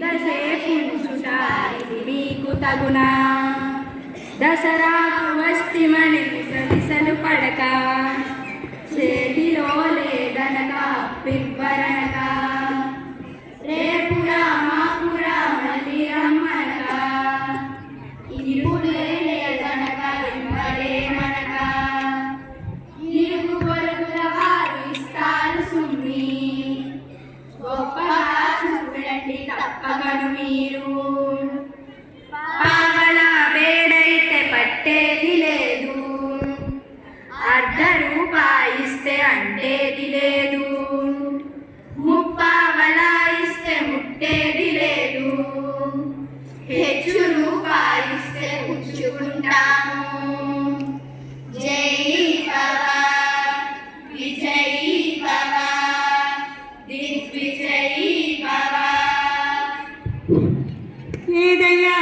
ఇంతసేపు ఉంచుట ఇది మీకు తగునా దసరాకు వస్తిమని విసలు పడక చేతిలో లేదనక పివ్వరనక రేపురా మాపురా మళ్ళీ రమ్మనక ఇప్పుడే లేదనక ఇవ్వడే మనక ఇరుగు పొరుగుల వారు ఇస్తారు సుమ్మి గొప్పగా చూడండి తప్పగను మీరు పావల వేడైతే పట్టేది లేదు ₹1 అంటేది లేదు ముప్పావల ఇస్తే ముట్టేది లేదు హెచ్చు రూపాయిస్తే పుచ్చుకుంటాము జై భవ విజయీ భవ దిగ్విజయీ భవ ఏదయ్యా